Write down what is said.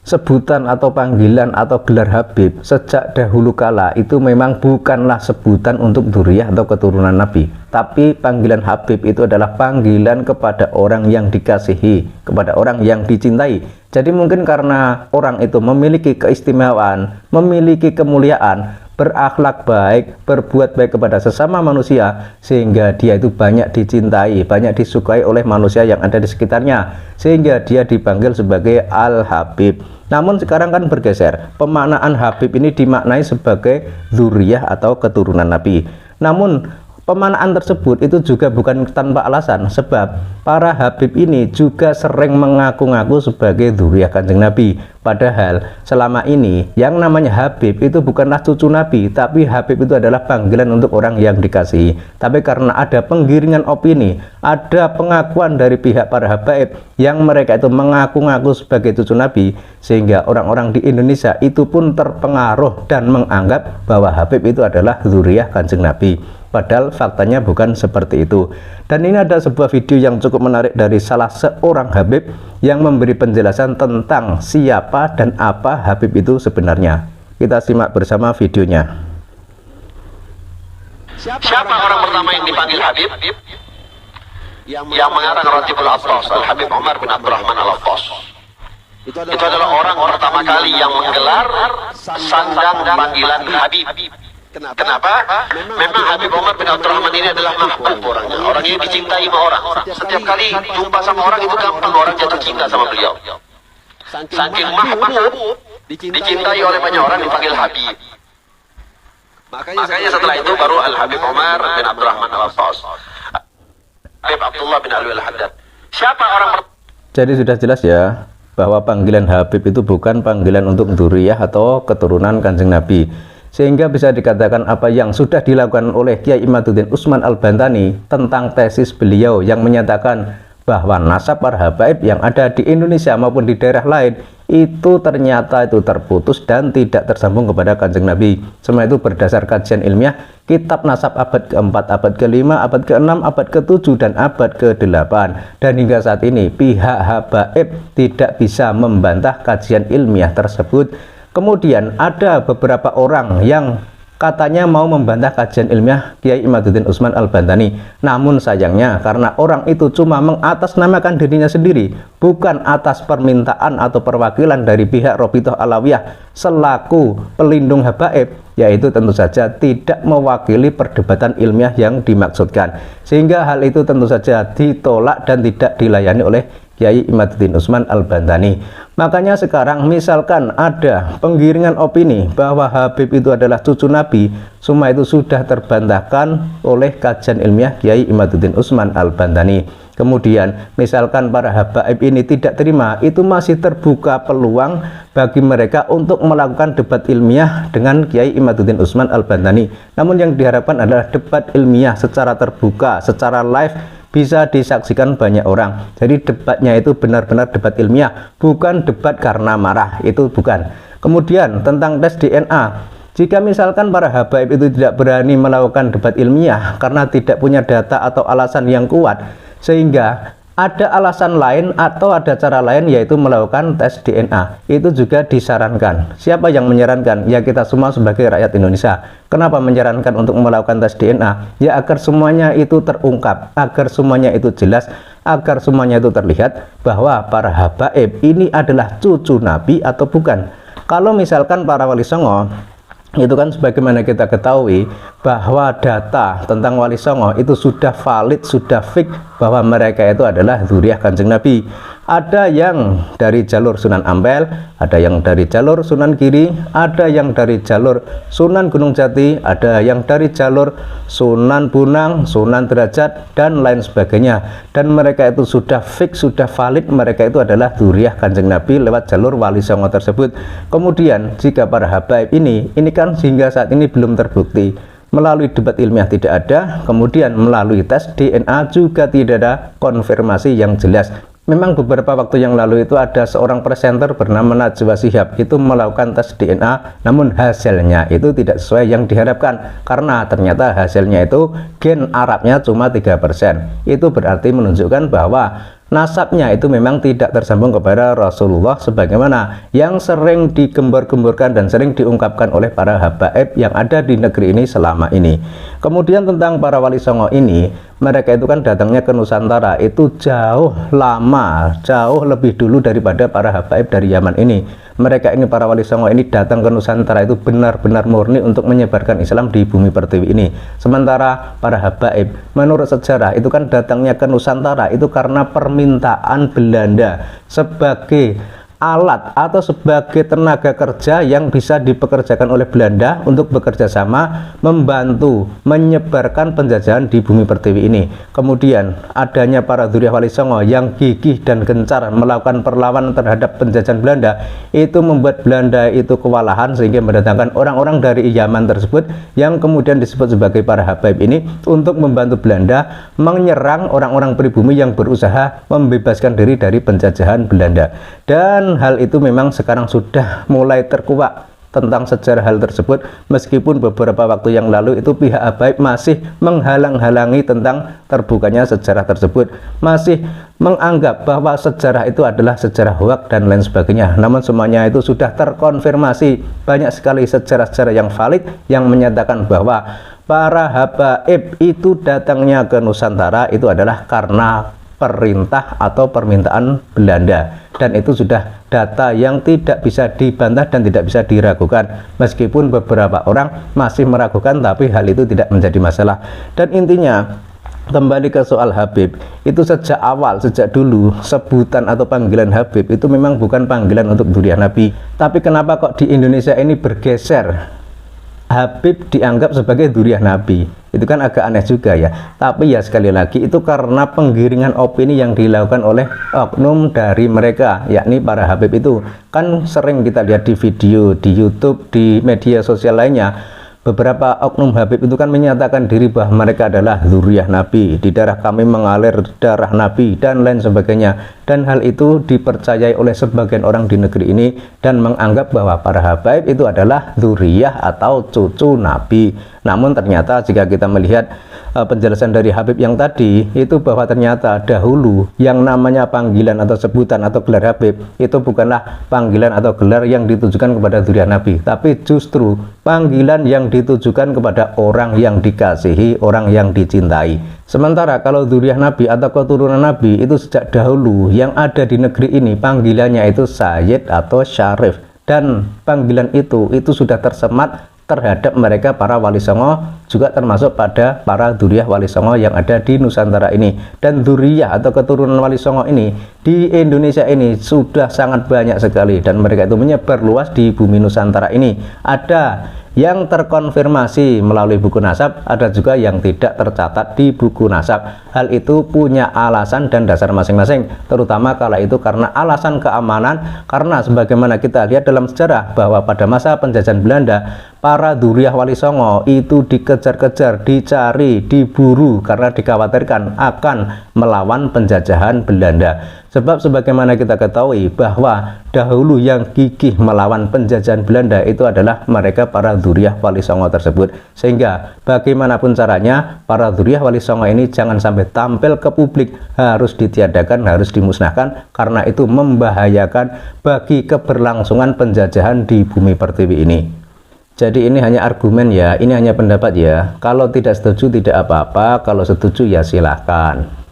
sebutan atau panggilan atau gelar Habib sejak dahulu kala itu memang bukanlah sebutan untuk dzurriyyah atau keturunan Nabi, tapi panggilan Habib itu adalah panggilan kepada orang yang dikasihi, kepada orang yang dicintai. Jadi mungkin karena orang itu memiliki keistimewaan, memiliki kemuliaan, berakhlak baik, berbuat baik kepada sesama manusia, sehingga dia itu banyak dicintai, banyak disukai oleh manusia yang ada di sekitarnya, sehingga dia dipanggil sebagai Al-Habib. Namun sekarang kan bergeser, pemaknaan Habib ini dimaknai sebagai dzurriyyah atau keturunan Nabi. Namun pemaknaan tersebut itu juga bukan tanpa alasan, sebab para Habib ini juga sering mengaku-ngaku sebagai dzurriyyah Kanjeng Nabi. Padahal selama ini yang namanya Habib itu bukanlah cucu Nabi, tapi Habib itu adalah panggilan untuk orang yang dikasihi. Tapi karena ada penggiringan opini, ada pengakuan dari pihak para habaib yang mereka itu mengaku-ngaku sebagai cucu Nabi, sehingga orang-orang di Indonesia itu pun terpengaruh dan menganggap bahwa Habib itu adalah dzurriyyah Kanjeng Nabi. Padahal faktanya bukan seperti itu. Dan ini ada sebuah video yang cukup menarik dari salah seorang Habib yang memberi penjelasan tentang siapa dan apa Habib itu sebenarnya. Kita simak bersama videonya. Siapa orang pertama yang dipanggil Habib? Yang mengarang Ratibul Attas, Al-Habib Umar bin Abdurrahman Al-Attas. Itu adalah orang pertama kali yang menggelar sandang panggilan Habib. Kenapa? Memang Habib Umar bin Abdurrahman ini adalah mahbub orangnya. Orangnya dicintai sama orang. Setiap kali jumpa sama orang itu gampang orang jatuh cinta sama beliau. Saking mahbub, dicintai oleh banyak orang, dipanggil Habib. Makanya setelah itu baru Al-Habib Umar bin Abdurrahman Al-Attas, Habib Abdullah bin Alwi Al-Haddad. Siapa orang? Jadi sudah jelas ya bahwa panggilan Habib itu bukan panggilan untuk dzurriyyah atau keturunan Kanjeng Nabi. Sehingga bisa dikatakan apa yang sudah dilakukan oleh Kiai Imaduddin Utsman Al-Bantani tentang tesis beliau yang menyatakan bahwa nasab para habaib yang ada di Indonesia maupun di daerah lain itu ternyata itu terputus dan tidak tersambung kepada Kanjeng Nabi. Semua itu berdasar kajian ilmiah kitab nasab abad ke-4, abad ke-5, abad ke-6, abad ke-7, dan abad ke-8. Dan hingga saat ini pihak habaib tidak bisa membantah kajian ilmiah tersebut. Kemudian ada beberapa orang yang katanya mau membantah kajian ilmiah Kiai Imaduddin Utsman Al-Bantani. Namun sayangnya karena orang itu cuma mengatasnamakan dirinya sendiri, bukan atas permintaan atau perwakilan dari pihak Robitoh Alawiyah selaku pelindung habaib, yaitu tentu saja tidak mewakili perdebatan ilmiah yang dimaksudkan. Sehingga hal itu tentu saja ditolak dan tidak dilayani oleh Kiai Imaduddin Utsman Al-Bantani. Makanya sekarang misalkan ada penggiringan opini bahwa Habib itu adalah cucu Nabi, semua itu sudah terbantahkan oleh kajian ilmiah Kiai Imaduddin Utsman Al-Bantani. Kemudian misalkan para habaib ini tidak terima, itu masih terbuka peluang bagi mereka untuk melakukan debat ilmiah dengan Kiai Imaduddin Utsman Al-Bantani. Namun yang diharapkan adalah debat ilmiah secara terbuka, secara live, bisa disaksikan banyak orang. Jadi debatnya itu benar-benar debat ilmiah, bukan debat karena marah, itu bukan. Kemudian tentang tes DNA, jika misalkan para habaib itu tidak berani melakukan debat ilmiah karena tidak punya data atau alasan yang kuat, sehingga ada alasan lain atau ada cara lain, yaitu melakukan tes DNA, itu juga disarankan. Siapa yang menyarankan? Ya kita semua sebagai rakyat Indonesia. Kenapa menyarankan untuk melakukan tes DNA? Ya agar semuanya itu terungkap, agar semuanya itu jelas, agar semuanya itu terlihat bahwa para habaib ini adalah cucu Nabi atau bukan. Kalau misalkan para wali songo, itu kan sebagaimana kita ketahui bahwa data tentang Wali Songo itu sudah valid, sudah fix bahwa mereka itu adalah dzurriyyah Kanjeng Nabi. Ada yang dari jalur Sunan Ampel, ada yang dari jalur Sunan Giri, ada yang dari jalur Sunan Gunung Jati, ada yang dari jalur Sunan Bunang, Sunan Derajat, dan lain sebagainya. Dan mereka itu sudah fix, sudah valid, mereka itu adalah dzurriyyah Kanjeng Nabi lewat jalur Wali Songo tersebut. Kemudian jika para habaib ini kan hingga saat ini belum terbukti, melalui debat ilmiah tidak ada, kemudian melalui tes DNA juga tidak ada konfirmasi yang jelas. Memang beberapa waktu yang lalu itu ada seorang presenter bernama Najwa Shihab itu melakukan tes DNA, namun hasilnya itu tidak sesuai yang diharapkan karena ternyata hasilnya itu gen Arabnya cuma 3%. Itu berarti menunjukkan bahwa nasabnya itu memang tidak tersambung kepada Rasulullah sebagaimana yang sering digembar-gemborkan dan sering diungkapkan oleh para habaib yang ada di negeri ini selama ini. Kemudian tentang para wali songo ini, mereka itu kan datangnya ke Nusantara itu jauh lama, jauh lebih dulu daripada para habaib dari Yaman ini. Mereka ini, para wali songo ini, datang ke Nusantara itu benar-benar murni untuk menyebarkan Islam di bumi pertiwi ini. Sementara para habaib menurut sejarah itu kan datangnya ke Nusantara itu karena permintaan Belanda sebagai alat atau sebagai tenaga kerja yang bisa dipekerjakan oleh Belanda untuk bekerja sama membantu menyebarkan penjajahan di bumi pertiwi ini. Kemudian adanya para dzurriyyah wali songo yang gigih dan gencar melakukan perlawanan terhadap penjajahan Belanda itu membuat Belanda itu kewalahan sehingga mendatangkan orang-orang dari Yaman tersebut yang kemudian disebut sebagai para habaib ini untuk membantu Belanda menyerang orang-orang pribumi yang berusaha membebaskan diri dari penjajahan Belanda. Dan hal itu memang sekarang sudah mulai terkuak tentang sejarah hal tersebut, meskipun beberapa waktu yang lalu itu pihak habaib masih menghalang-halangi tentang terbukanya sejarah tersebut, masih menganggap bahwa sejarah itu adalah sejarah hoak dan lain sebagainya. Namun semuanya itu sudah terkonfirmasi, banyak sekali sejarah-sejarah yang valid yang menyatakan bahwa para habaib itu datangnya ke Nusantara itu adalah karena perintah atau permintaan Belanda, dan itu sudah data yang tidak bisa dibantah dan tidak bisa diragukan, meskipun beberapa orang masih meragukan, tapi hal itu tidak menjadi masalah. Dan intinya kembali ke soal Habib, itu sejak awal, sejak dulu sebutan atau panggilan Habib itu memang bukan panggilan untuk dzurriyyah Nabi. Tapi kenapa kok di Indonesia ini bergeser Habib dianggap sebagai dzurriyyah Nabi? Itu kan agak aneh juga ya. Tapi ya sekali lagi itu karena penggiringan opini yang dilakukan oleh oknum dari mereka, yakni para Habib itu. Kan sering kita lihat di video, di YouTube, di media sosial lainnya, beberapa oknum Habib itu kan menyatakan diri bahwa mereka adalah dzurriyyah Nabi, di darah kami mengalir darah Nabi, dan lain sebagainya. Dan hal itu dipercayai oleh sebagian orang di negeri ini dan menganggap bahwa para habaib itu adalah dzurriyyah atau cucu Nabi. Namun ternyata jika kita melihat penjelasan dari Habib yang tadi, itu bahwa ternyata dahulu yang namanya panggilan atau sebutan atau gelar Habib itu bukanlah panggilan atau gelar yang ditujukan kepada dzurriyyah Nabi, tapi justru panggilan yang ditujukan kepada orang yang dikasihi, orang yang dicintai. Sementara kalau dzurriyyah Nabi atau keturunan Nabi itu sejak dahulu yang ada di negeri ini panggilannya itu Sayyid atau Syarif, dan panggilan itu sudah tersemat terhadap mereka para wali songo, juga termasuk pada para dzurriyyah wali songo yang ada di Nusantara ini. Dan dzurriyyah atau keturunan wali songo ini di Indonesia ini sudah sangat banyak sekali, dan mereka itu menyebar luas di bumi Nusantara ini. Ada yang terkonfirmasi melalui buku nasab, ada juga yang tidak tercatat di buku nasab. Hal itu punya alasan dan dasar masing-masing, terutama kala itu karena alasan keamanan. Karena sebagaimana kita lihat dalam sejarah bahwa pada masa penjajahan Belanda, para dzurriyyah wali songo itu dikejar-kejar, dicari, diburu karena dikhawatirkan akan melawan penjajahan Belanda. Sebab sebagaimana kita ketahui bahwa dahulu yang gigih melawan penjajahan Belanda itu adalah mereka para dzurriyyah wali songo tersebut. Sehingga bagaimanapun caranya para dzurriyyah wali songo ini jangan sampai tampil ke publik, harus ditiadakan, harus dimusnahkan, karena itu membahayakan bagi keberlangsungan penjajahan di bumi pertiwi ini. Jadi ini hanya argumen ya, ini hanya pendapat ya. Kalau tidak setuju tidak apa-apa, kalau setuju ya silahkan.